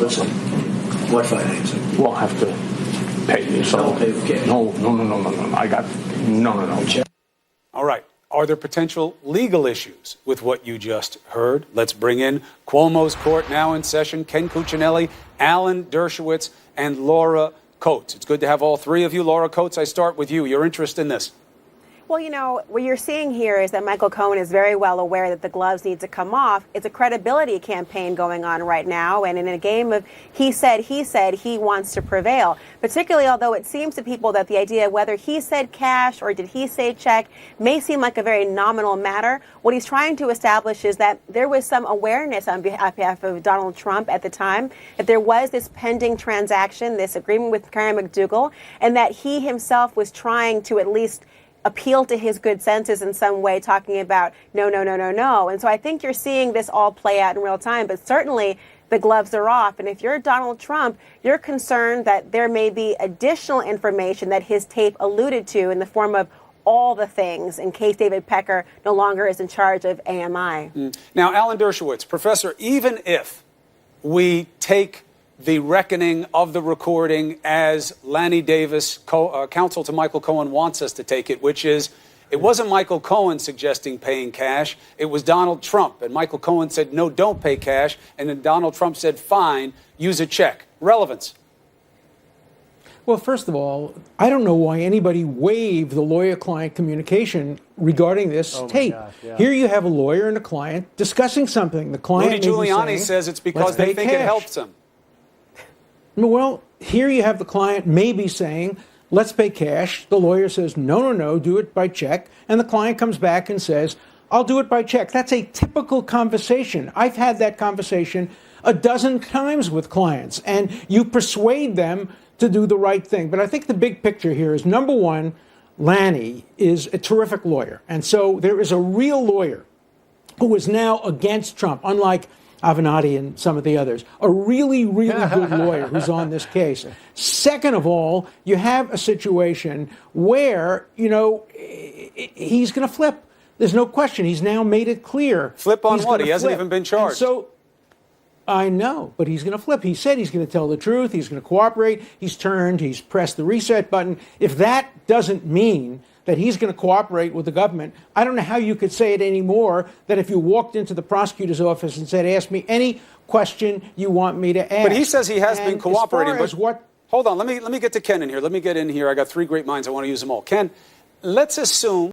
Listen, what financing? We'll have to pay you. So Don't pay with cash. No. I got no. All right. Are there potential legal issues with what you just heard? Let's bring in Cuomo's court now in session. Ken Cuccinelli, Alan Dershowitz, and Laura Coates. It's good to have all three of you. Laura Coates, I start with you. Your interest in this? Well, you know, what you're seeing here is that Michael Cohen is very well aware that the gloves need to come off. It's a credibility campaign going on right now. And in a game of he said, he wants to prevail, particularly although it seems to people that the idea of whether he said cash or did he say check may seem like a very nominal matter. What he's trying to establish is that there was some awareness on behalf of Donald Trump at the time that there was this pending transaction, this agreement with Karen McDougal, and that he himself was trying to at least appeal to his good senses in some way, talking about no. And so I think you're seeing this all play out in real time, but certainly the gloves are off. And if you're Donald Trump, you're concerned that there may be additional information that his tape alluded to in the form of all the things in case David Pecker no longer is in charge of AMI. Now, Alan Dershowitz, Professor, even if we take the reckoning of the recording as Lanny Davis, counsel to Michael Cohen, wants us to take it, which is it wasn't Michael Cohen suggesting paying cash. It was Donald Trump. And Michael Cohen said, no, don't pay cash. And then Donald Trump said, fine, use a check. Relevance. Well, first of all, I don't know why anybody waived the lawyer-client communication regarding this tape. Gosh, yeah. Here you have a lawyer and a client discussing something. The client Rudy Giuliani says it's because they think it helps them. Well, here you have the client maybe saying, let's pay cash. The lawyer says, no, do it by check. And the client comes back and says, I'll do it by check. That's a typical conversation. I've had that conversation a dozen times with clients. And you persuade them to do the right thing. But I think the big picture here is, number one, Lanny is a terrific lawyer. And so there is a real lawyer who is now against Trump, unlike Avenatti and some of the others, a really good lawyer who's on this case. Second of all, you have a situation where, he's going to flip. There's no question. He's now made it clear. Flip on what? He hasn't even been charged. And so, I know, but he's going to flip. He said he's going to tell the truth. He's going to cooperate. He's pressed the reset button. If that doesn't mean that he's going to cooperate with the government, I don't know how you could say it anymore that if you walked into the prosecutor's office and said, ask me any question you want me to ask. But he says he has been cooperating. As far as hold on, let me get to Ken in here. I got three great minds. I want to use them all. Ken, let's assume